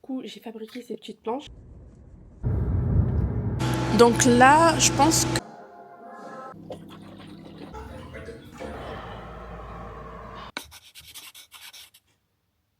coup, j'ai fabriqué ces petites planches. Donc là, je pense que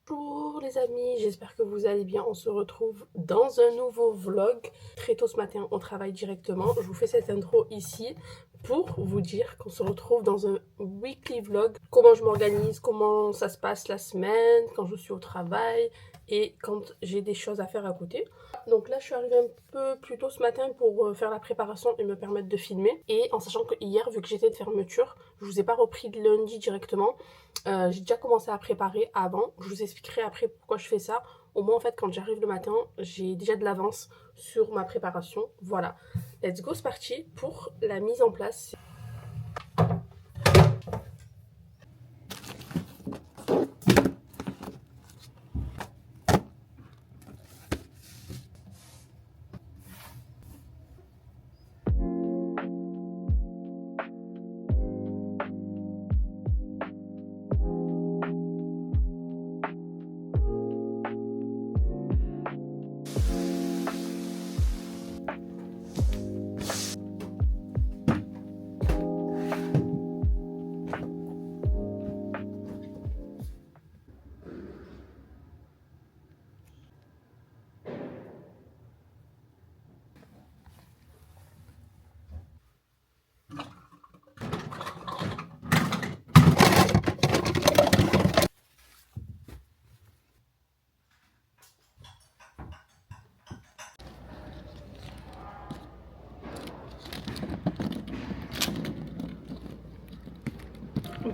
bonjour les amis, j'espère que vous allez bien. On se retrouve dans un nouveau vlog. Très tôt ce matin, on travaille directement. Je vous fais cette intro ici pour vous dire qu'on se retrouve dans un weekly vlog. Comment je m'organise, comment ça se passe la semaine, quand je suis au travail et quand j'ai des choses à faire à côté. Donc là, je suis arrivée un peu plus tôt ce matin pour faire la préparation et me permettre de filmer. Et en sachant que hier, vu que j'étais de fermeture, je vous ai pas repris de lundi directement. J'ai déjà commencé à préparer avant. Je vous expliquerai après pourquoi je fais ça. Au moins, en fait, quand j'arrive le matin, j'ai déjà de l'avance sur ma préparation. Voilà. Let's go, c'est parti pour la mise en place.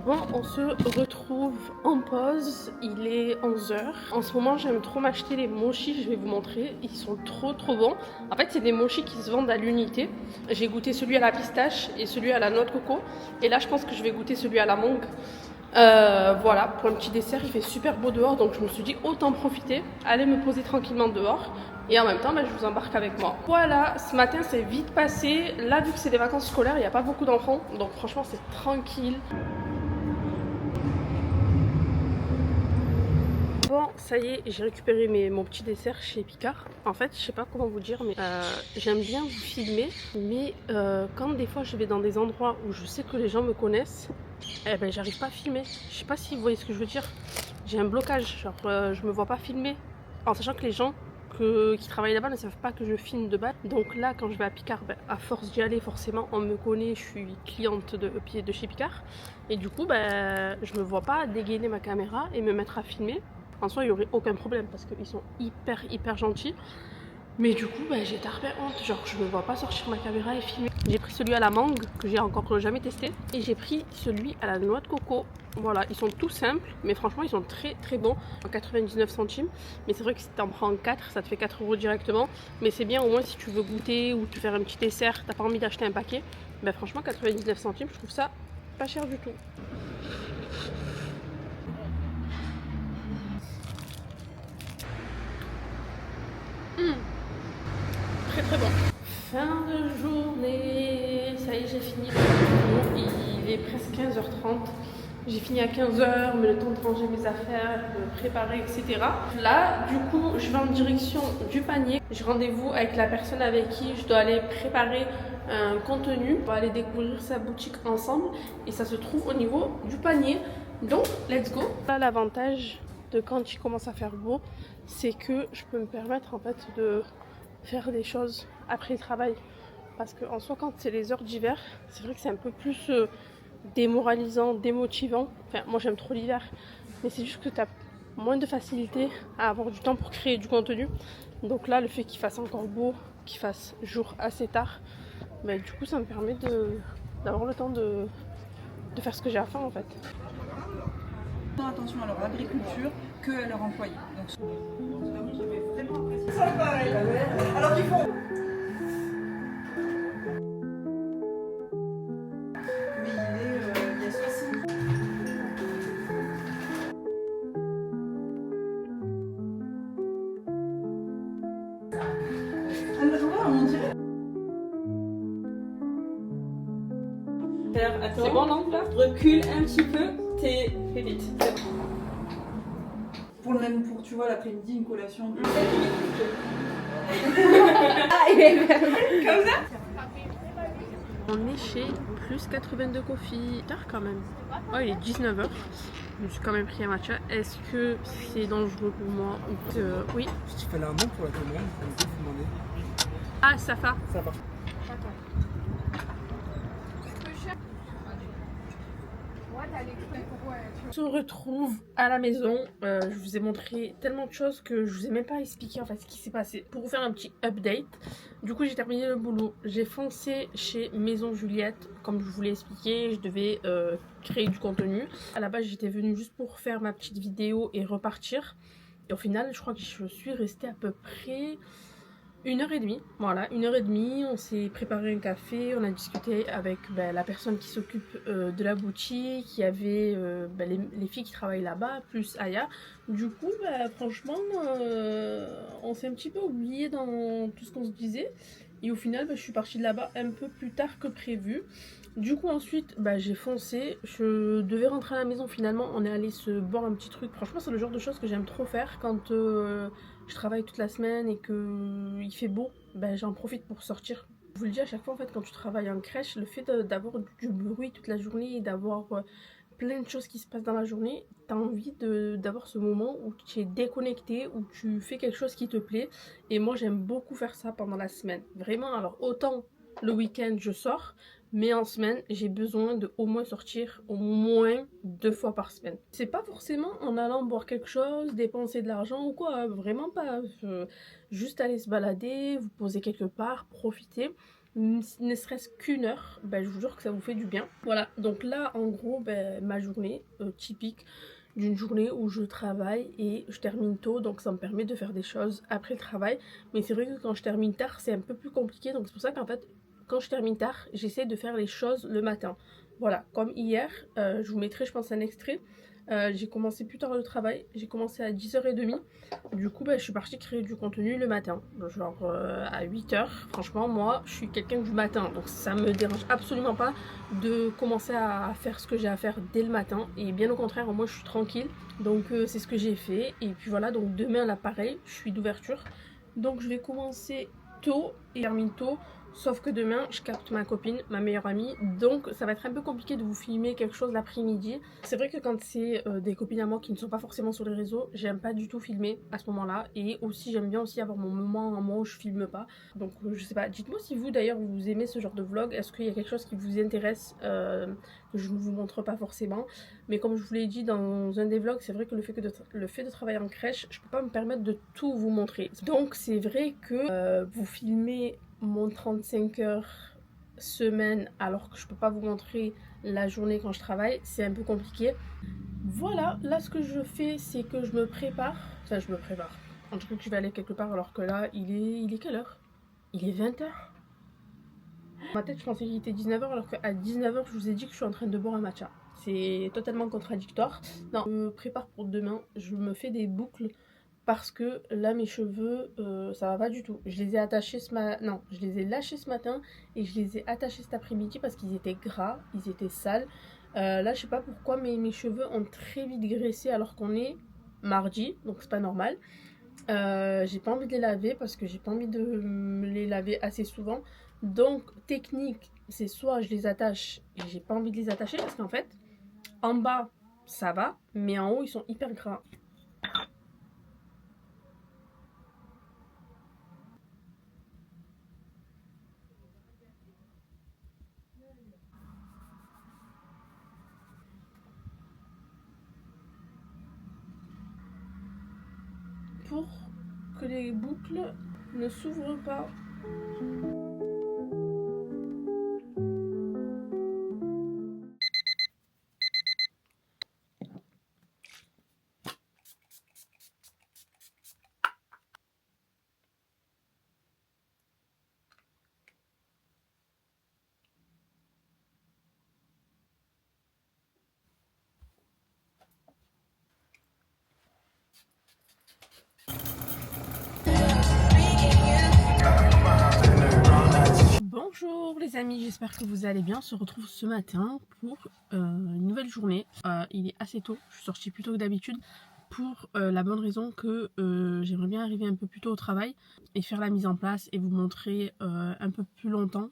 Bon, on se retrouve en pause, il est 11h. En ce moment, j'aime trop m'acheter les mochis, je vais vous montrer, ils sont trop bons. En fait, c'est des mochis qui se vendent à l'unité. J'ai goûté celui à la pistache et celui à la noix de coco. Et là, je pense que je vais goûter celui à la mangue. Voilà, pour un petit dessert, il fait super beau dehors, donc je me suis dit autant profiter, aller me poser tranquillement dehors. Et en même temps, je vous embarque avec moi. Voilà, ce matin, c'est vite passé. Là, vu que c'est des vacances scolaires, il n'y a pas beaucoup d'enfants, donc franchement, c'est tranquille. Bon, ça y est, j'ai récupéré mon petit dessert chez Picard. En fait, je sais pas comment vous dire, mais j'aime bien vous filmer. Mais quand des fois je vais dans des endroits où je sais que les gens me connaissent, eh ben j'arrive pas à filmer. Je sais pas si vous voyez ce que je veux dire. J'ai un blocage, genre je me vois pas filmer. En sachant que les gens qui travaillent là-bas ne savent pas que je filme de base. Donc là, quand je vais à Picard, à force d'y aller, forcément, on me connaît, je suis cliente de chez Picard. Et du coup, je me vois pas dégainer ma caméra et me mettre à filmer. En soi, il n'y aurait aucun problème parce qu'ils sont hyper gentils. Mais du coup, j'ai tarbé honte. Genre, je ne me vois pas sortir ma caméra et filmer. J'ai pris celui à la mangue que j'ai encore jamais testé. Et j'ai pris celui à la noix de coco. Voilà, ils sont tout simples, mais franchement, ils sont très bons. En 99 centimes. Mais c'est vrai que si tu en prends 4, ça te fait 4 € directement. Mais c'est bien au moins si tu veux goûter ou te faire un petit dessert, t'as pas envie d'acheter un paquet. Franchement, 99 centimes, je trouve ça pas cher du tout. Très bon. Fin de journée, ça y est, j'ai fini. Il est presque 15h30. J'ai fini à 15h, mais le temps de ranger mes affaires, de préparer, etc. Là, du coup, je vais en direction du panier. J'ai rendez-vous avec la personne avec qui je dois aller préparer un contenu. On va aller découvrir sa boutique ensemble et ça se trouve au niveau du panier. Donc, let's go. Là, l'avantage de quand il commence à faire beau, c'est que je peux me permettre en fait de faire des choses après le travail. Parce qu'en soi, quand c'est les heures d'hiver, c'est vrai que c'est un peu plus démoralisant, démotivant. Enfin, moi j'aime trop l'hiver, mais c'est juste que tu as moins de facilité à avoir du temps pour créer du contenu. Donc là, le fait qu'il fasse encore beau, qu'il fasse jour assez tard, du coup, ça me permet d'avoir le temps de faire ce que j'ai à faire en fait. Attention à leur agriculture que à leur employés. Alors qu'ils font. Mais il y a ceci. Alors, on dirait. Père, attends. C'est bon, non, là? Recule un petit peu. T'es... Fais vite. Pour le même, pour tu vois, l'après-midi, une collation. De... Ah, il est comme ça. On est chez Plus 82 Coffee. Tard quand même. Oh, il est 19h. Je me suis quand même pris un matcha. Est-ce que c'est dangereux pour moi ou que... Oui. Si tu fais un nom pour la commande, on peut vous demander. Ah, Safa. Ça va. On se retrouve à la maison. Je vous ai montré tellement de choses que je vous ai même pas expliqué en fait ce qui s'est passé. Pour vous faire un petit update, du coup j'ai terminé le boulot. J'ai foncé chez Maison Juliette, comme je vous l'ai expliqué. Je devais créer du contenu. À la base j'étais venue juste pour faire ma petite vidéo et repartir. Et au final je crois que je suis restée à peu près 1h30, voilà, 1h30, on s'est préparé un café, on a discuté avec la personne qui s'occupe de la boutique, il y avait les filles qui travaillent là-bas, plus Aya. Du coup, franchement, on s'est un petit peu oublié dans tout ce qu'on se disait. Et au final, je suis partie de là-bas un peu plus tard que prévu. Du coup, ensuite, j'ai foncé. Je devais rentrer à la maison finalement. On est allé se boire un petit truc. Franchement, c'est le genre de choses que j'aime trop faire quand je travaille toute la semaine et qu'il fait beau. J'en profite pour sortir. Je vous le dis à chaque fois, en fait, quand tu travailles en crèche, le fait d'avoir du bruit toute la journée et d'avoir plein de choses qui se passent dans la journée, t'as envie d'avoir ce moment où tu es déconnecté, où tu fais quelque chose qui te plaît. Et moi, j'aime beaucoup faire ça pendant la semaine. Vraiment, alors autant le week-end, je sors, mais en semaine, j'ai besoin de au moins sortir au moins 2 fois par semaine. C'est pas forcément en allant boire quelque chose, dépenser de l'argent ou quoi, vraiment pas. Juste aller se balader, vous poser quelque part, profiter. Ne serait-ce qu'une heure, je vous jure que ça vous fait du bien. Voilà, donc là en gros ma journée typique d'une journée où je travaille et je termine tôt, donc ça me permet de faire des choses après le travail. Mais c'est vrai que quand je termine tard c'est un peu plus compliqué, donc c'est pour ça qu'en fait quand je termine tard j'essaie de faire les choses le matin. Voilà, comme hier, je vous mettrai je pense un extrait. J'ai commencé plus tard le travail, j'ai commencé à 10h30. Du coup je suis partie créer du contenu le matin, genre à 8h. Franchement moi je suis quelqu'un du matin, donc ça me dérange absolument pas de commencer à faire ce que j'ai à faire dès le matin. Et bien au contraire, moi je suis tranquille, donc c'est ce que j'ai fait. Et puis voilà, donc demain là pareil, je suis d'ouverture, donc je vais commencer tôt et termine tôt. Sauf que demain, je capte ma copine, ma meilleure amie, donc ça va être un peu compliqué de vous filmer quelque chose l'après-midi. C'est vrai que quand c'est des copines à moi qui ne sont pas forcément sur les réseaux, j'aime pas du tout filmer à ce moment-là. Et aussi, j'aime bien aussi avoir mon moment à moi où je filme pas. Donc je sais pas, dites-moi si vous d'ailleurs vous aimez ce genre de vlog. Est-ce qu'il y a quelque chose qui vous intéresse que je ne vous montre pas forcément. Mais comme je vous l'ai dit dans un des vlogs, c'est vrai que le fait de travailler en crèche, je peux pas me permettre de tout vous montrer. Donc c'est vrai que vous filmez mon 35 heures semaine alors que je peux pas vous montrer la journée quand je travaille, c'est un peu compliqué. Voilà, là ce que je fais c'est que je me prépare, enfin je me prépare, en tout cas que je vais aller quelque part alors que là il est quelle heure? Il est 20h. Dans ma tête je pensais qu'il était 19h alors qu'à 19h je vous ai dit que je suis en train de boire un matcha. C'est totalement contradictoire. Non, je me prépare pour demain, je me fais des boucles parce que là mes cheveux ça va pas du tout. Je les ai attachés je les ai lâchés ce matin et je les ai attachés cet après-midi parce qu'ils étaient gras, ils étaient sales. Là je sais pas pourquoi mais mes cheveux ont très vite graissé alors qu'on est mardi, donc c'est pas normal. J'ai pas envie de les laver parce que j'ai pas envie de me les laver assez souvent. Donc technique c'est soit je les attache et j'ai pas envie de les attacher parce qu'en fait en bas ça va mais en haut ils sont hyper gras. Pour que les boucles ne s'ouvrent pas. Bonjour les amis, j'espère que vous allez bien. On se retrouve ce matin pour une nouvelle journée. Il est assez tôt, je suis sortie plus tôt que d'habitude pour la bonne raison que j'aimerais bien arriver un peu plus tôt au travail et faire la mise en place et vous montrer un peu plus longtemps.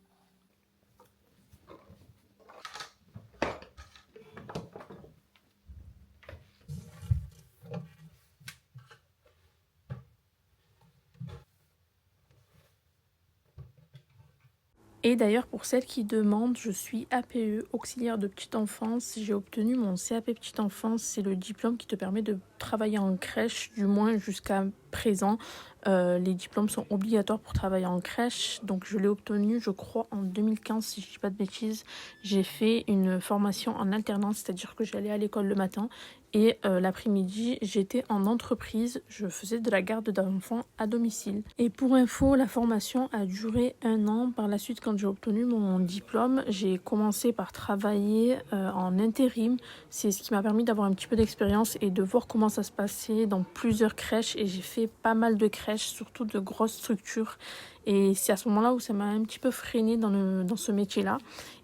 Et d'ailleurs, pour celles qui demandent, je suis APE, auxiliaire de petite enfance. J'ai obtenu mon CAP petite enfance. C'est le diplôme qui te permet de travailler en crèche, du moins jusqu'à présent. Les diplômes sont obligatoires pour travailler en crèche. Donc je l'ai obtenu, je crois, en 2015, si je ne dis pas de bêtises. J'ai fait une formation en alternance, c'est-à-dire que j'allais à l'école le matin. Et l'après-midi, j'étais en entreprise, je faisais de la garde d'enfants à domicile. Et pour info, la formation a duré 1 an. Par la suite, quand j'ai obtenu mon diplôme, j'ai commencé par travailler en intérim. C'est ce qui m'a permis d'avoir un petit peu d'expérience et de voir comment ça se passait dans plusieurs crèches. Et j'ai fait pas mal de crèches, surtout de grosses structures. Et c'est à ce moment-là où ça m'a un petit peu freinée dans ce métier-là.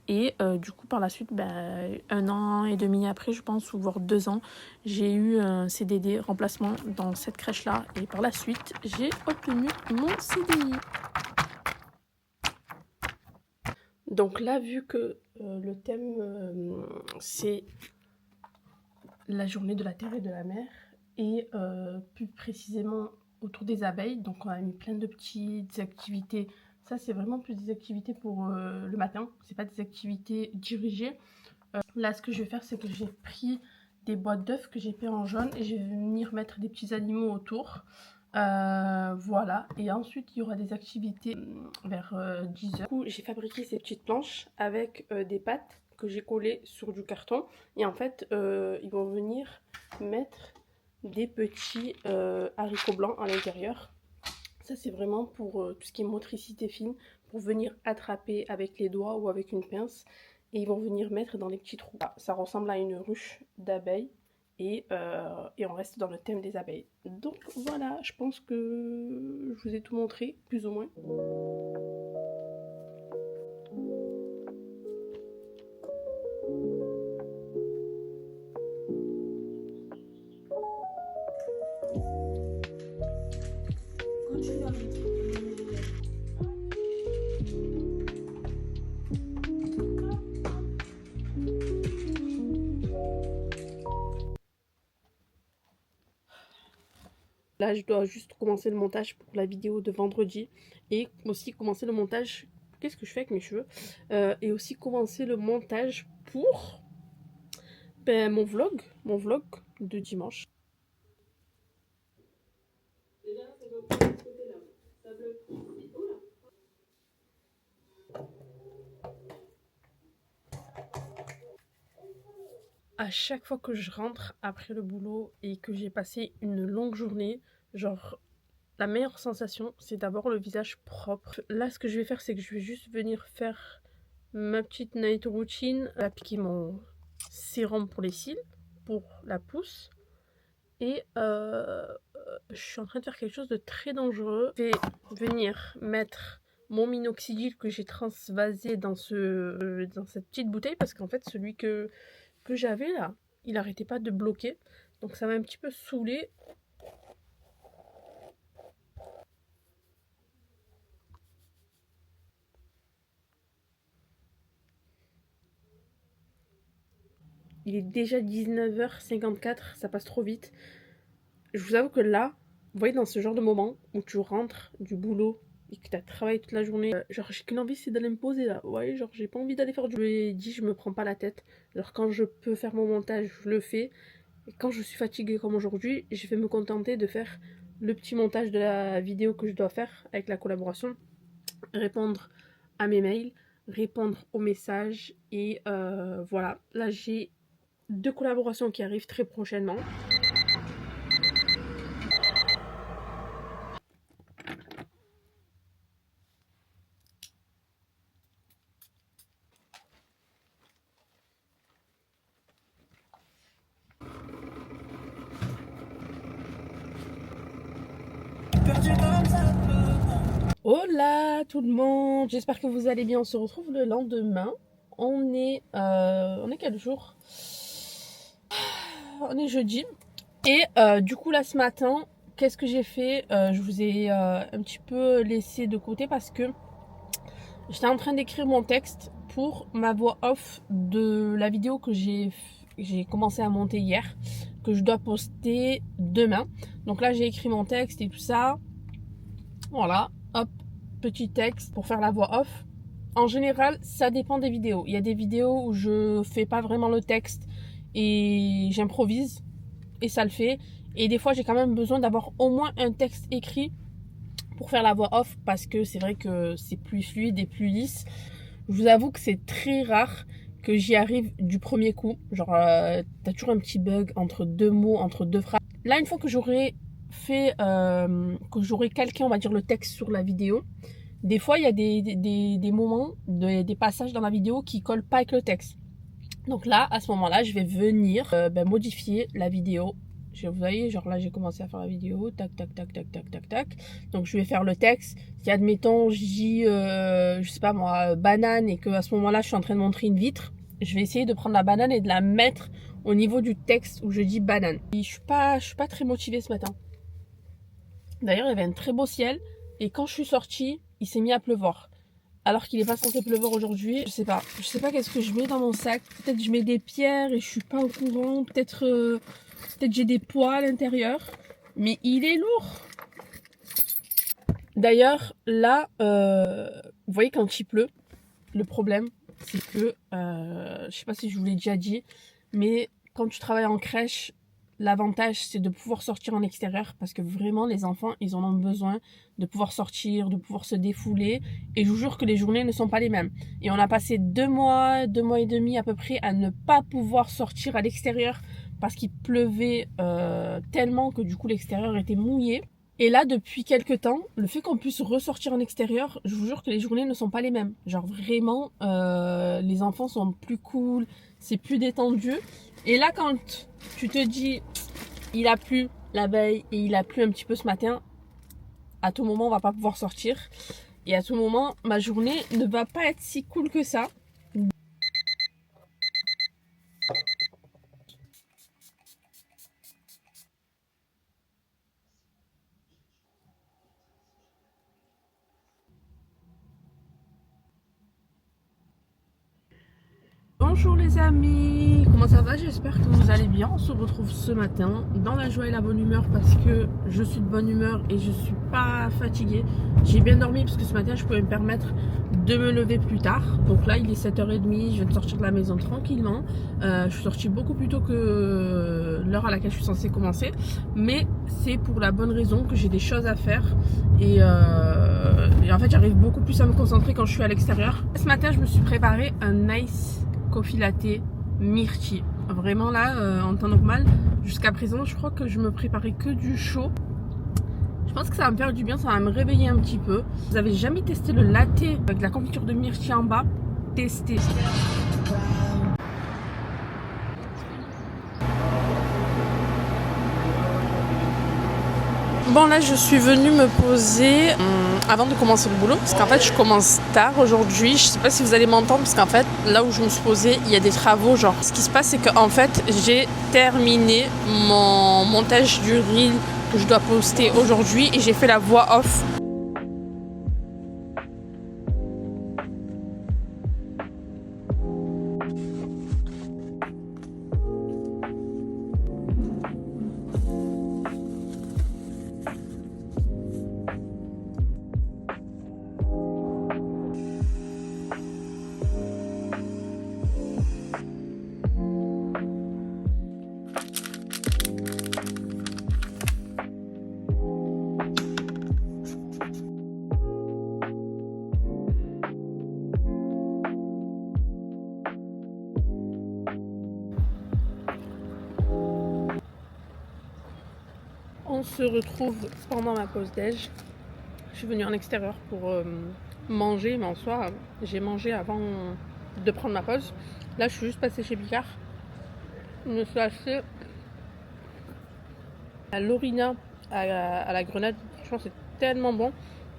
Et du coup, par la suite, 1 an et demi après, je pense, ou voire 2 ans, j'ai eu un CDD remplacement dans cette crèche-là. Et par la suite, j'ai obtenu mon CDI. Donc là, vu que le thème, c'est la journée de la Terre et de la Mer, et plus précisément autour des abeilles, donc on a mis plein de petites activités. Ça, c'est vraiment plus des activités pour le matin, c'est pas des activités dirigées. Là, ce que je vais faire, c'est que j'ai pris des boîtes d'œufs que j'ai peint en jaune et je vais venir mettre des petits animaux autour. Voilà, et ensuite il y aura des activités vers 10h. Du coup, j'ai fabriqué ces petites planches avec des pattes que j'ai collées sur du carton. Et en fait, ils vont venir mettre des petits haricots blancs à l'intérieur. Ça, c'est vraiment pour tout ce qui est motricité fine, pour venir attraper avec les doigts ou avec une pince. Et ils vont venir mettre dans les petits trous. Ça ressemble à une ruche d'abeilles. Et on reste dans le thème des abeilles. Donc voilà, je pense que je vous ai tout montré, plus ou moins. Là, je dois juste commencer le montage pour la vidéo de vendredi et aussi commencer le montage. Qu'est-ce que je fais avec mes cheveux? Et aussi commencer le montage pour mon vlog de dimanche. À chaque fois que je rentre après le boulot et que j'ai passé une longue journée, genre la meilleure sensation, c'est d'abord le visage propre. Là, ce que je vais faire, c'est que je vais juste venir faire ma petite night routine, appliquer mon sérum pour les cils, pour la pousse. Et je suis en train de faire quelque chose de très dangereux. Je vais venir mettre mon minoxidil que j'ai transvasé dans cette petite bouteille, parce qu'en fait, celui que j'avais là, il arrêtait pas de bloquer, donc ça m'a un petit peu saoulée. Il est déjà 19h54, ça passe trop vite. Je vous avoue que là, vous voyez, dans ce genre de moment où tu rentres du boulot et que tu as travaillé toute la journée, genre j'ai qu'une envie, c'est d'aller me poser là. Vous voyez, genre j'ai pas envie d'aller faire du... Je lui ai dit, je me prends pas la tête. Genre quand je peux faire mon montage, je le fais. Et quand je suis fatiguée comme aujourd'hui, je vais me contenter de faire le petit montage de la vidéo que je dois faire avec la collaboration. Répondre à mes mails, répondre aux messages. Et voilà, là j'ai 2 collaborations qui arrivent très prochainement. Hola tout le monde, j'espère que vous allez bien. On se retrouve le lendemain. On est quel jour? On est jeudi. Et du coup là ce matin, qu'est-ce que j'ai fait? Je vous ai un petit peu laissé de côté parce que j'étais en train d'écrire mon texte pour ma voix off de la vidéo que j'ai commencé à monter hier, que je dois poster demain. Donc là j'ai écrit mon texte et tout ça. Voilà, hop, petit texte pour faire la voix off. En général, ça dépend des vidéos. Il y a des vidéos où je fais pas vraiment le texte et j'improvise et ça le fait. Et des fois, j'ai quand même besoin d'avoir au moins un texte écrit pour faire la voix off parce que c'est vrai que c'est plus fluide et plus lisse. Je vous avoue que c'est très rare que j'y arrive du premier coup. Genre, t'as toujours un petit bug entre deux mots, entre deux phrases. Là, une fois que j'aurai fait, que j'aurai calqué, on va dire, le texte sur la vidéo, des fois, il y a des moments, des passages dans la vidéo qui collent pas avec le texte. Donc là, à ce moment-là, je vais venir modifier la vidéo. Vous voyez, genre là, j'ai commencé à faire la vidéo, tac, tac, tac, tac, tac, tac, tac. Donc je vais faire le texte. Si admettons, je dis, je sais pas moi, banane, et que à ce moment-là, je suis en train de montrer une vitre, je vais essayer de prendre la banane et de la mettre au niveau du texte où je dis banane. Et je suis pas très motivée ce matin. D'ailleurs, il y avait un très beau ciel, et quand je suis sortie, il s'est mis à pleuvoir. Alors qu'il n'est pas censé pleuvoir aujourd'hui. Je sais pas qu'est-ce que je mets dans mon sac. Peut-être je mets des pierres et je suis pas au courant. Peut-être j'ai des poids à l'intérieur. Mais il est lourd. D'ailleurs, là, vous voyez quand il pleut, le problème, c'est que, je sais pas si je vous l'ai déjà dit, mais quand tu travailles en crèche, l'avantage, c'est de pouvoir sortir en extérieur parce que vraiment, les enfants, ils en ont besoin de pouvoir sortir, de pouvoir se défouler. Et je vous jure que les journées ne sont pas les mêmes. Et on a passé 2 mois et demi à peu près à ne pas pouvoir sortir à l'extérieur parce qu'il pleuvait tellement que du coup, l'extérieur était mouillé. Et là, depuis quelques temps, le fait qu'on puisse ressortir en extérieur, je vous jure que les journées ne sont pas les mêmes. Genre vraiment, les enfants sont plus cool, c'est plus détendu. Et là, quand tu te dis, il a plu la veille et il a plu un petit peu ce matin, à tout moment, on va pas pouvoir sortir. Et à tout moment, ma journée ne va pas être si cool que ça. Bonjour les amis, comment ça va? J'espère que vous allez bien. On se retrouve ce matin dans la joie et la bonne humeur parce que je suis de bonne humeur et je suis pas fatiguée. J'ai bien dormi parce que ce matin je pouvais me permettre de me lever plus tard. Donc là il est 7h30, je viens de sortir de la maison tranquillement. Je suis sortie beaucoup plus tôt que l'heure à laquelle je suis censée commencer. Mais c'est pour la bonne raison que j'ai des choses à faire et en fait j'arrive beaucoup plus à me concentrer quand je suis à l'extérieur. Ce matin je me suis préparé un nice coffee latte myrtille. Vraiment là, en temps normal, jusqu'à présent, je crois que je me préparais que du chaud. Je pense que ça va me faire du bien, ça va me réveiller un petit peu. Vous avez jamais testé le latte avec la confiture de myrtille en bas? Testez. Bon là je suis venue me poser avant de commencer le boulot parce qu'en fait je commence tard aujourd'hui. Je sais pas si vous allez m'entendre parce qu'en fait là où je me suis posée il y a des travaux. Genre ce qui se passe c'est qu'en fait j'ai terminé mon montage du reel que je dois poster aujourd'hui et j'ai fait la voix off. On se retrouve pendant ma pause déj. Je suis venue en extérieur pour manger, mais en soi, j'ai mangé avant de prendre ma pause. Là, je suis juste passée chez Picard. Je me suis acheté à l'Orina à la grenade. Je pense que c'est tellement bon.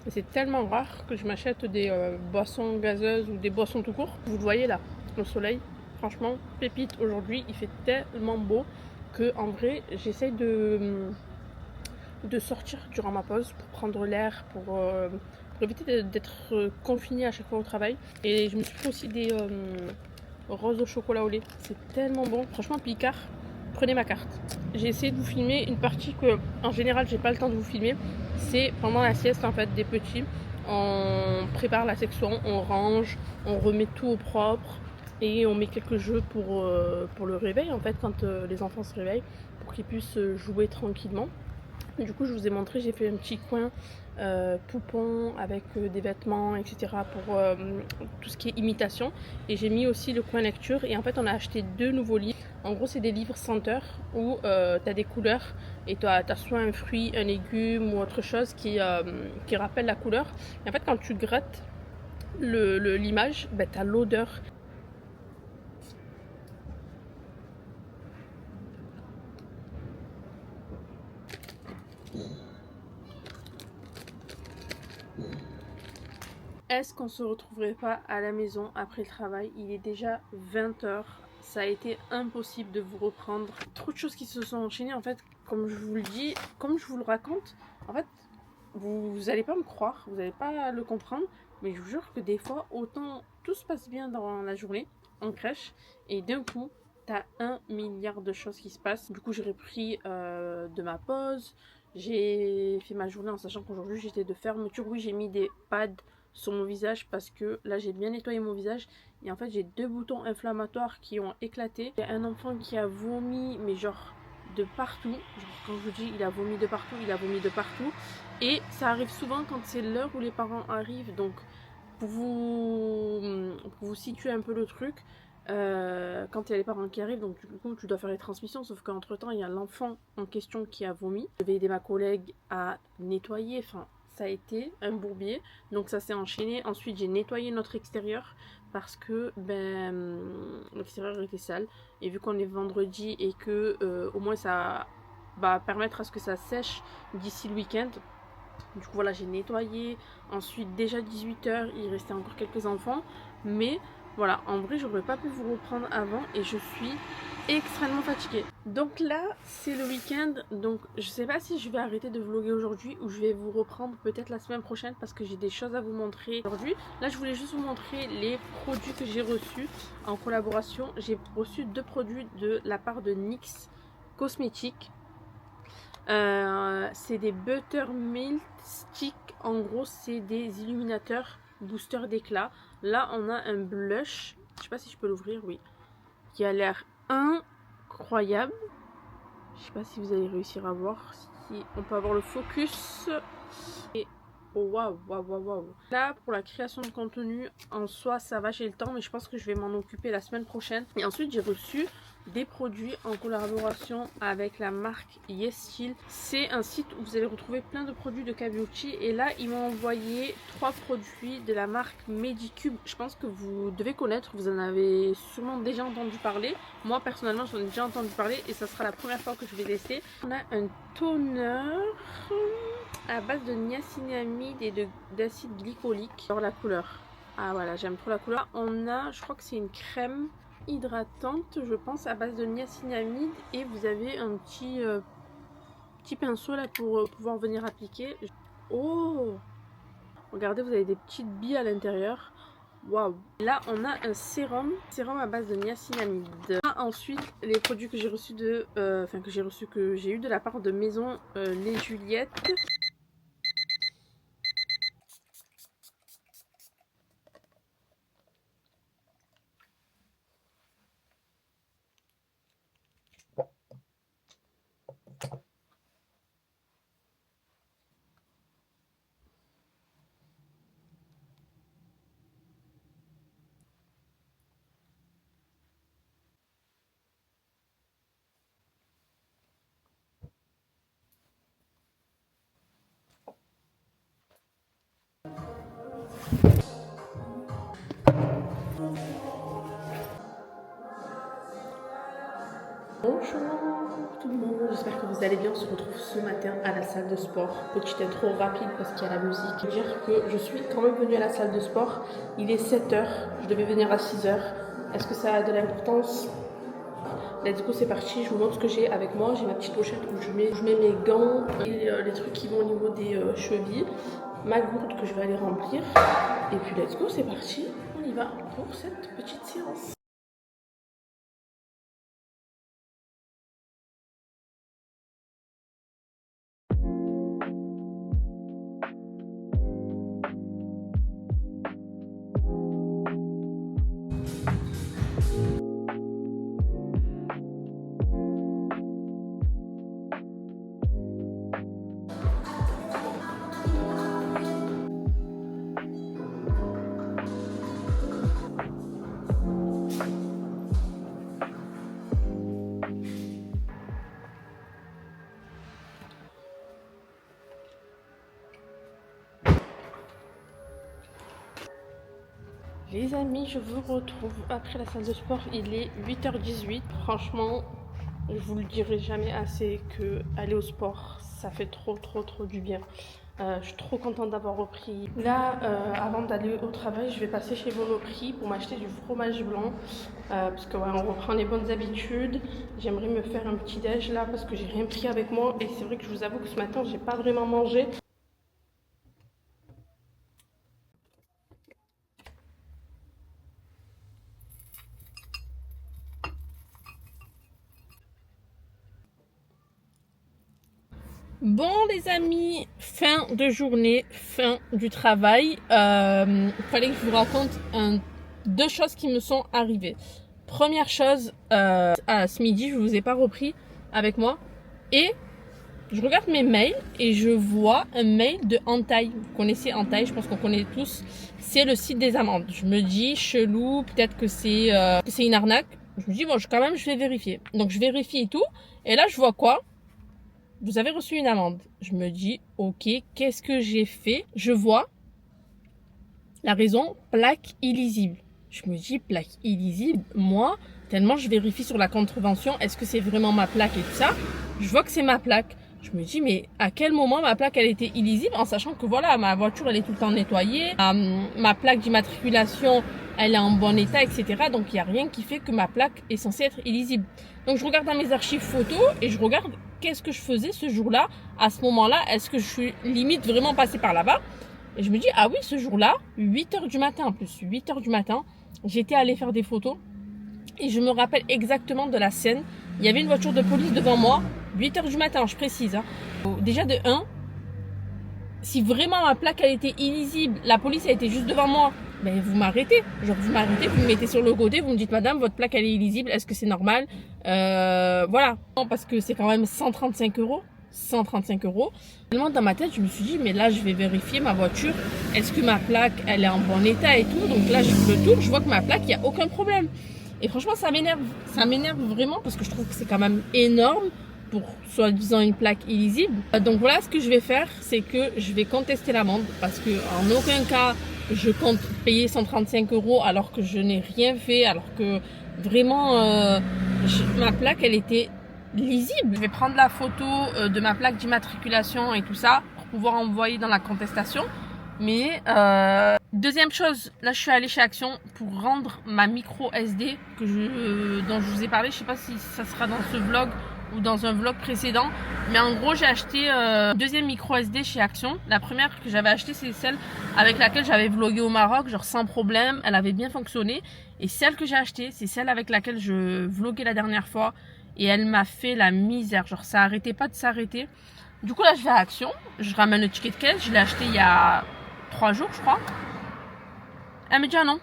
Mais c'est tellement rare que je m'achète des boissons gazeuses ou des boissons tout court. Vous le voyez là, le soleil, franchement, pépite aujourd'hui, il fait tellement beau que en vrai, j'essaye de sortir durant ma pause pour prendre l'air, pour éviter d'être confinée à chaque fois au travail. Et je me suis fait aussi des roses au chocolat au lait. C'est tellement bon. Franchement, Picard, prenez ma carte. J'ai essayé de vous filmer une partie que, en général, j'ai pas le temps de vous filmer. C'est pendant la sieste en fait des petits. On prépare la section, on range, on remet tout au propre et on met quelques jeux pour le réveil en fait quand les enfants se réveillent pour qu'ils puissent jouer tranquillement. Du coup, je vous ai montré, j'ai fait un petit coin poupon avec des vêtements, etc. pour tout ce qui est imitation. Et j'ai mis aussi le coin lecture. Et en fait, on a acheté 2 nouveaux livres. En gros, c'est des livres senteurs où tu as des couleurs et tu as soit un fruit, un légume ou autre chose qui rappelle la couleur. Et en fait, quand tu grattes l'image, ben, tu as l'odeur. Est-ce qu'on se retrouverait pas à la maison après le travail? Il est déjà 20 h. Ça a été impossible de vous reprendre. Trop de choses qui se sont enchaînées en fait. Comme je vous le dis, comme je vous le raconte, en fait, vous allez pas me croire, vous n'allez pas le comprendre, mais je vous jure que des fois, autant tout se passe bien dans la journée, en crèche, et d'un coup, t'as 1 milliard de choses qui se passent. Du coup, j'ai repris de ma pause. J'ai fait ma journée en sachant qu'aujourd'hui j'étais de fermeture. Oui, j'ai mis des pads sur mon visage parce que là j'ai bien nettoyé mon visage et en fait j'ai 2 boutons inflammatoires qui ont éclaté. Il y a un enfant qui a vomi mais genre de partout, genre quand je vous dis il a vomi de partout, il a vomi de partout et ça arrive souvent quand c'est l'heure où les parents arrivent. Donc pour vous situer un peu le truc, quand il y a les parents qui arrivent, donc du coup tu dois faire les transmissions, sauf qu'entre temps il y a l'enfant en question qui a vomi. Je vais aider ma collègue à nettoyer, enfin ça a été un bourbier, donc ça s'est enchaîné. Ensuite j'ai nettoyé notre extérieur parce que l'extérieur était sale et vu qu'on est vendredi et que au moins ça va permettre à ce que ça sèche d'ici le week-end. Du coup voilà, j'ai nettoyé. Ensuite déjà 18 h, il restait encore quelques enfants, mais voilà, en vrai j'aurais pas pu vous reprendre avant et je suis extrêmement fatiguée. Donc là c'est le week-end, donc je sais pas si je vais arrêter de vlogger aujourd'hui ou je vais vous reprendre peut-être la semaine prochaine parce que j'ai des choses à vous montrer aujourd'hui. Là je voulais juste vous montrer les produits que j'ai reçus en collaboration. J'ai reçu 2 produits de la part de NYX Cosmetics. C'est des Buttermilk Stick, en gros c'est des illuminateurs booster d'éclat. Là on a un blush, je sais pas si je peux l'ouvrir, oui, qui a l'air incroyable. Je sais pas si vous allez réussir à voir, si on peut avoir le focus. Et oh waouh, waouh, waouh, waouh. Là pour la création de contenu en soi ça va, j'ai le temps, mais je pense que je vais m'en occuper la semaine prochaine. Et ensuite j'ai reçu des produits en collaboration avec la marque YesStyle. C'est un site où vous allez retrouver plein de produits de K-Beauty et là ils m'ont envoyé 3 produits de la marque Medicube. Je pense que vous devez connaître, vous en avez sûrement déjà entendu parler. Moi personnellement j'en ai déjà entendu parler et ça sera la première fois que je vais tester. On a un toner à base de niacinamide et d'acide glycolique. Alors la couleur, ah voilà, j'aime trop la couleur. On a, je crois que c'est une crème hydratante, je pense, à base de niacinamide et vous avez un petit pinceau là pour pouvoir venir appliquer. Oh, regardez, vous avez des petites billes à l'intérieur. Waouh. Là on a un sérum à base de niacinamide. Ensuite les produits que j'ai reçus que j'ai eu de la part de Maison Les Juliettes. Bonjour. tout le monde, j'espère que vous allez bien. On se retrouve ce matin à la salle de sport. Petite intro rapide parce qu'il y a la musique. Je veux dire que je suis quand même venue à la salle de sport. Il est 7h, je devais venir à 6h. Est-ce que ça a de l'importance? Let's go, c'est parti. Je vous montre ce que j'ai avec moi. J'ai ma petite pochette où je mets mes gants et les trucs qui vont au niveau des chevilles. Ma gourde que je vais aller remplir. Et puis let's go, c'est parti. On y va pour cette petite séance. Les amis, je vous retrouve après la salle de sport. Il est 8h18. Franchement, je vous le dirai jamais assez que aller au sport, ça fait trop du bien. Je suis trop contente d'avoir repris. Là, avant d'aller au travail, je vais passer chez Monoprix pour m'acheter du fromage blanc. Parce que ouais, on reprend les bonnes habitudes. J'aimerais me faire un petit déj là parce que j'ai rien pris avec moi. Et c'est vrai que je vous avoue que ce matin, j'ai pas vraiment mangé. Bon les amis, fin de journée, fin du travail. Il fallait que je vous raconte deux choses qui me sont arrivées. Première chose, à ce midi, je vous ai pas repris avec moi. Et je regarde mes mails et je vois un mail de Entaille. Vous connaissez Entaille, je pense qu'on connaît tous. C'est le site des amendes. Je me dis, chelou, peut-être que c'est une arnaque. Je me dis, bon, quand même, je vais vérifier. Donc je vérifie et tout. Et là, je vois quoi? Vous avez reçu une amende. Je me dis, ok, qu'est-ce que j'ai fait? Je vois la raison, plaque illisible. Je me dis, plaque illisible, moi, tellement je vérifie sur la contravention, est-ce que c'est vraiment ma plaque et tout ça? Je vois que c'est ma plaque. Je me dis, mais à quel moment ma plaque, elle était illisible, en sachant que voilà, ma voiture, elle est tout le temps nettoyée, ma plaque d'immatriculation, elle est en bon état, etc. Donc, il n'y a rien qui fait que ma plaque est censée être illisible. Donc, je regarde dans mes archives photos et je regarde qu'est-ce que je faisais ce jour-là, à ce moment-là. Est-ce que je suis limite vraiment passée par là-bas? Et je me dis, ah oui, ce jour-là, 8h du matin en plus, 8h du matin, j'étais allée faire des photos. Et je me rappelle exactement de la scène. Il y avait une voiture de police devant moi, 8h du matin, je précise. Hein. Déjà de 1, si vraiment ma plaque, elle était illisible, la police, elle était juste devant moi, ben vous m'arrêtez. Genre vous m'arrêtez, vous me mettez sur le côté, vous me dites, madame, votre plaque, elle est illisible, est-ce que c'est normal? Voilà. Non, parce que c'est quand même 135 €. 135 €. Tellement dans ma tête, je me suis dit, mais là, je vais vérifier ma voiture. Est-ce que ma plaque, elle est en bon état et tout? Donc là, je le tourne, je vois que ma plaque, il n'y a aucun problème. Et franchement, ça m'énerve. Ça m'énerve vraiment parce que je trouve que c'est quand même énorme pour soi-disant une plaque illisible. Donc voilà, ce que je vais faire, c'est que je vais contester l'amende parce que en aucun cas, je compte payer 135 € alors que je n'ai rien fait, alors que vraiment, ma plaque, elle était lisible. Je vais prendre la photo de ma plaque d'immatriculation et tout ça pour pouvoir envoyer dans la contestation. Mais deuxième chose, là je suis allée chez Action pour rendre ma micro SD dont je vous ai parlé. Je sais pas si ça sera dans ce vlog ou dans un vlog précédent, mais en gros j'ai acheté deuxième micro SD chez Action. La première que j'avais achetée, c'est celle avec laquelle j'avais vlogué au Maroc, genre sans problème, elle avait bien fonctionné. Et celle que j'ai achetée, c'est celle avec laquelle je vloguais la dernière fois et elle m'a fait la misère, genre ça arrêtait pas de s'arrêter. Du coup là je vais à Action, je ramène le ticket de caisse, je l'ai acheté il y a 3 jours je crois. Elle me dit ah non.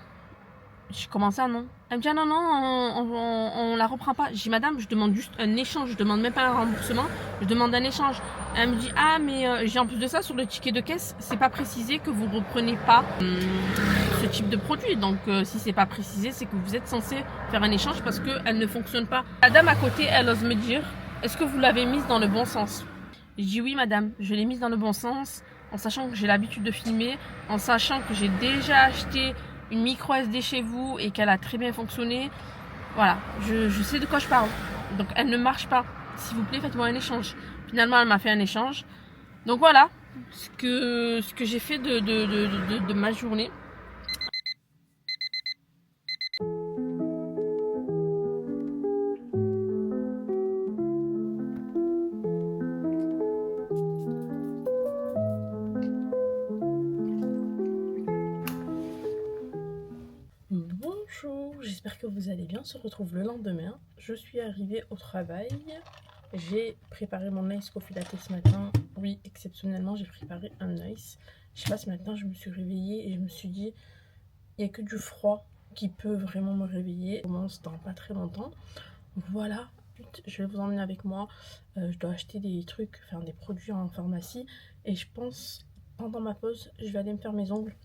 J'ai commencé à non. Elle me dit ah non, on la reprend pas. J'ai dit madame, je demande juste un échange, je demande même pas un remboursement, je demande un échange. Elle me dit ah mais j'ai en plus de ça sur le ticket de caisse, c'est pas précisé que vous reprenez pas ce type de produit. Donc si c'est pas précisé, c'est que vous êtes censé faire un échange parce qu'elle ne fonctionne pas. La dame à côté, elle ose me dire est-ce que vous l'avez mise dans le bon sens? Je dis oui madame, je l'ai mise dans le bon sens, en sachant que j'ai l'habitude de filmer, en sachant que j'ai déjà acheté une micro SD chez vous et qu'elle a très bien fonctionné. Voilà, je sais de quoi je parle. Donc elle ne marche pas. s'il vous plaît, faites-moi un échange. Finalement, elle m'a fait un échange. Donc voilà ce que j'ai fait de ma journée. Bonjour, j'espère que vous allez bien. On se retrouve le lendemain. Je suis arrivée au travail. J'ai préparé mon ice coffee latte ce matin. Oui, exceptionnellement, j'ai préparé un ice. Je sais pas, ce matin, je me suis réveillée et je me suis dit, il n'y a que du froid qui peut vraiment me réveiller. Je commence dans pas très longtemps. Voilà, je vais vous emmener avec moi. Je dois acheter des trucs, enfin des produits en pharmacie. Et je pense, pendant ma pause, je vais aller me faire mes ongles.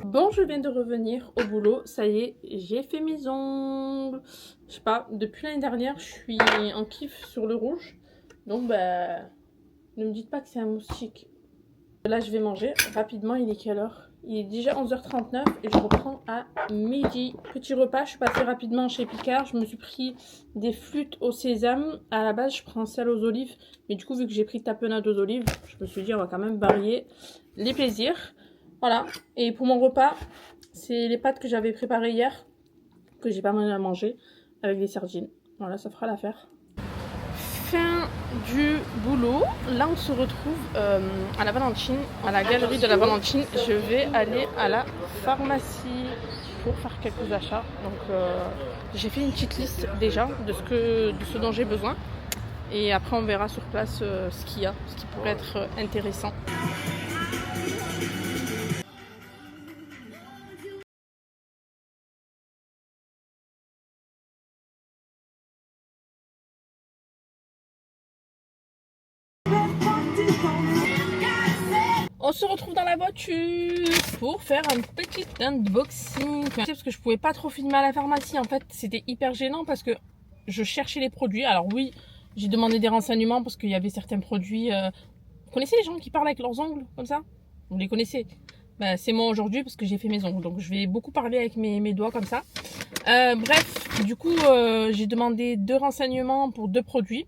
Bon, je viens de revenir au boulot, ça y est, j'ai fait mes ongles. Je sais pas, depuis l'année dernière, je suis en kiff sur le rouge. Donc, bah, ne me dites pas que c'est un moustique. Là, je vais manger rapidement. Il est quelle heure? Il est déjà 11h39 et je reprends à midi. Petit repas, je suis passée rapidement chez Picard. Je me suis pris des flûtes au sésame. À la base, je prends celle aux olives. Mais du coup, vu que j'ai pris tapenade aux olives, je me suis dit, on va quand même varier les plaisirs. Voilà, et pour mon repas, c'est les pâtes que j'avais préparées hier, que j'ai pas mal à manger, avec des sardines. Voilà, ça fera l'affaire. Fin du boulot. Là, on se retrouve à la Valentine, à la galerie de la Valentine. Je vais aller à la pharmacie pour faire quelques achats. Donc, j'ai fait une petite liste déjà de ce dont j'ai besoin. Et après, on verra sur place ce qu'il y a, ce qui pourrait être intéressant. On se retrouve dans la voiture pour faire un petit unboxing. Parce que je pouvais pas trop filmer à la pharmacie. En fait, c'était hyper gênant parce que je cherchais les produits. Alors oui, j'ai demandé des renseignements parce qu'il y avait certains produits. Vous connaissez les gens qui parlent avec leurs ongles comme ça? Vous les connaissez? Ben, c'est moi aujourd'hui parce que j'ai fait mes ongles. Donc je vais beaucoup parler avec mes doigts comme ça. Bref, du coup, j'ai demandé 2 renseignements pour 2 produits.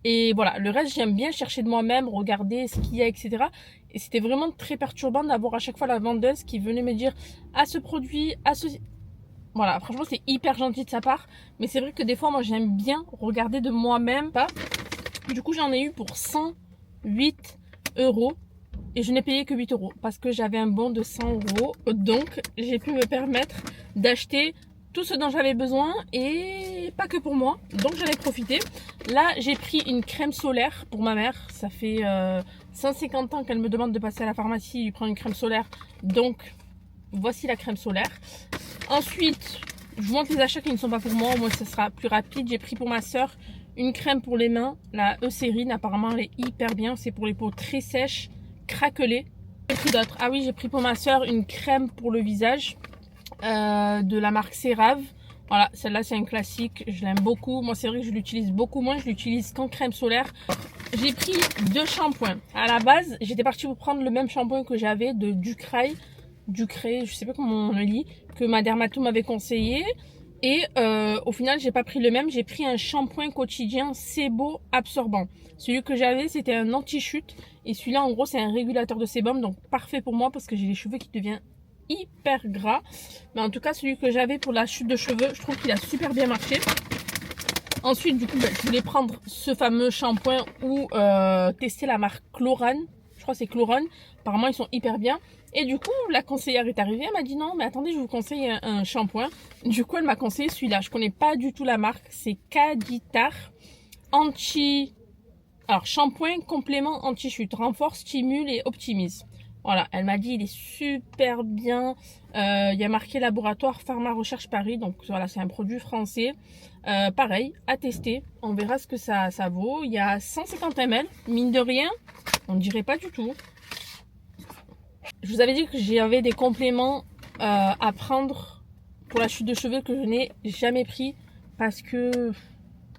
Et voilà, le reste, j'aime bien chercher de moi-même, regarder ce qu'il y a, etc. Et c'était vraiment très perturbant d'avoir à chaque fois la vendeuse qui venait me dire « Ah, ce produit, ah, ce... » Voilà, franchement, c'est hyper gentil de sa part. Mais c'est vrai que des fois, moi, j'aime bien regarder de moi-même. Du coup, j'en ai eu pour 108 €. Et je n'ai payé que 8 € parce que j'avais un bon de 100 €. Donc, j'ai pu me permettre d'acheter tout ce dont j'avais besoin et pas que pour moi. Donc, j'en ai profité. Là, j'ai pris une crème solaire pour ma mère. Ça fait 150 ans qu'elle me demande de passer à la pharmacie et lui prendre une crème solaire. Donc, voici la crème solaire. Ensuite, je vous montre les achats qui ne sont pas pour moi. Au moins, ça sera plus rapide. J'ai pris pour ma soeur une crème pour les mains. La Eucérine, apparemment, elle est hyper bien. C'est pour les peaux très sèches, craquelées. J'ai pris d'autres. Ah oui, j'ai pris pour ma soeur une crème pour le visage de la marque CeraVe. Voilà, celle-là, c'est un classique. Je l'aime beaucoup. Moi, c'est vrai que je l'utilise beaucoup moins. Je l'utilise qu'en crème solaire. J'ai pris 2 shampoings. À la base, j'étais partie pour prendre le même shampoing que j'avais de Ducray, je sais pas comment on le lit, que ma dermato m'avait conseillé. Et au final, j'ai pas pris le même. J'ai pris un shampoing quotidien Sebo absorbant. Celui que j'avais, c'était un anti-chute. Et celui-là, en gros, c'est un régulateur de sébum. Donc, parfait pour moi parce que j'ai les cheveux qui deviennent hyper gras. Mais en tout cas, celui que j'avais pour la chute de cheveux, je trouve qu'il a super bien marché. Ensuite, du coup, je voulais prendre ce fameux shampoing ou tester la marque Chlorane. Je crois que c'est Chlorane. Apparemment, ils sont hyper bien. Et du coup, la conseillère est arrivée. Elle m'a dit non, mais attendez, je vous conseille un shampoing. Du coup, elle m'a conseillé celui-là. Je connais pas du tout la marque. C'est Caditar Alors, shampoing complément anti-chute. Renforce, stimule et optimise. Voilà, elle m'a dit il est super bien. Il y a marqué laboratoire Pharma Recherche Paris. Donc voilà, c'est un produit français. Pareil, à tester. On verra ce que ça vaut. Il y a 150 ml. Mine de rien, on ne dirait pas du tout. Je vous avais dit que j'avais des compléments à prendre pour la chute de cheveux que je n'ai jamais pris. Parce que,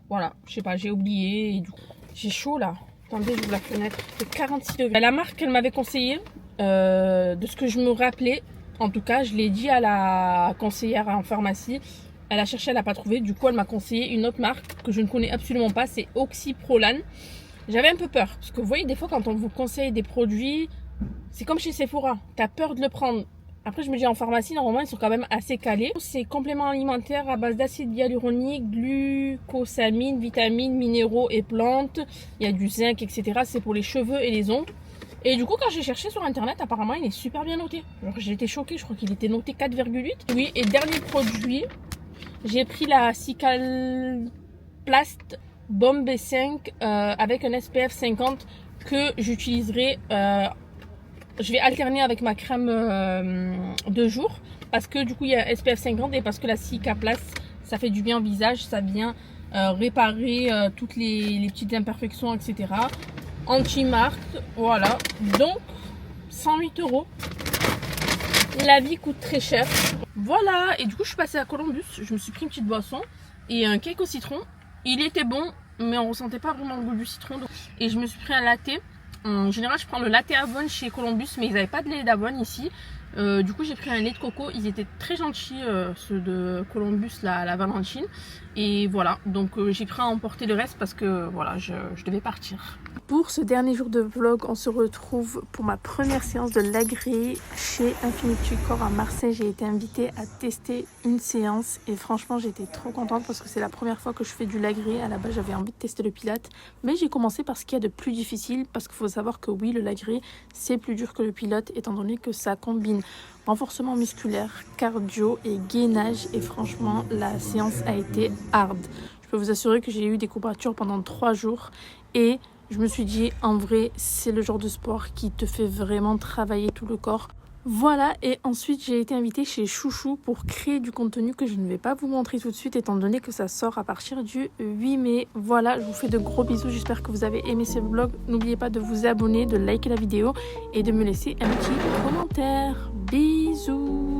voilà, je sais pas, j'ai oublié. Et du coup, j'ai chaud là. Attendez, j'ouvre la fenêtre. C'est 46 degrés. La marque qu'elle m'avait conseillée, de ce que je me rappelais, en tout cas, je l'ai dit à la conseillère en pharmacie. Elle a cherché, elle n'a pas trouvé. Du coup, elle m'a conseillé une autre marque que je ne connais absolument pas. C'est Oxyprolane. J'avais un peu peur. Parce que vous voyez, des fois, quand on vous conseille des produits, c'est comme chez Sephora. Tu as peur de le prendre. Après, je me dis en pharmacie, normalement, ils sont quand même assez calés. C'est complément alimentaire à base d'acide hyaluronique, glucosamine, vitamines, minéraux et plantes. Il y a du zinc, etc. C'est pour les cheveux et les ongles. Et du coup, quand j'ai cherché sur internet, apparemment, il est super bien noté. Alors, j'ai été choquée, je crois qu'il était noté 4,8. Oui, et dernier produit, j'ai pris la Cicaplast Bomb B5 avec un SPF 50 que j'utiliserai. Je vais alterner avec ma crème de jour parce que du coup, il y a SPF 50 et parce que la Cicaplast, ça fait du bien au visage, ça vient réparer toutes les petites imperfections, etc. Anti-marque, voilà. Donc, 108 €. La vie coûte très cher. Voilà, et du coup, je suis passée à Columbus. Je me suis pris une petite boisson et un cake au citron. Il était bon, mais on ressentait pas vraiment le goût du citron. Donc... Et je me suis pris un latte. En général, je prends le latte avoine chez Columbus, mais ils n'avaient pas de lait d'avoine ici. Du coup, j'ai pris un lait de coco. Ils étaient très gentils, ceux de Columbus, la Valentine. Et voilà, donc j'ai pris à emporter le reste parce que voilà, je devais partir. Pour ce dernier jour de vlog, on se retrouve pour ma première séance de l'agré chez Infinity Corps à Marseille. J'ai été invitée à tester une séance et franchement, j'étais trop contente parce que c'est la première fois que je fais du lagré. À la base, j'avais envie de tester le pilate, mais j'ai commencé par ce qu'il y a de plus difficile parce qu'il faut savoir que oui, le lagré, c'est plus dur que le pilote étant donné que ça combine renforcement musculaire, cardio et gainage. Et franchement, la séance a été hard. Je peux vous assurer que j'ai eu des courbatures pendant 3 jours et je me suis dit, en vrai, c'est le genre de sport qui te fait vraiment travailler tout le corps. Voilà, et ensuite j'ai été invitée chez Chouchou pour créer du contenu que je ne vais pas vous montrer tout de suite étant donné que ça sort à partir du 8 mai. Voilà, je vous fais de gros bisous, j'espère que vous avez aimé ce vlog. N'oubliez pas de vous abonner, de liker la vidéo et de me laisser un petit commentaire. Bisous!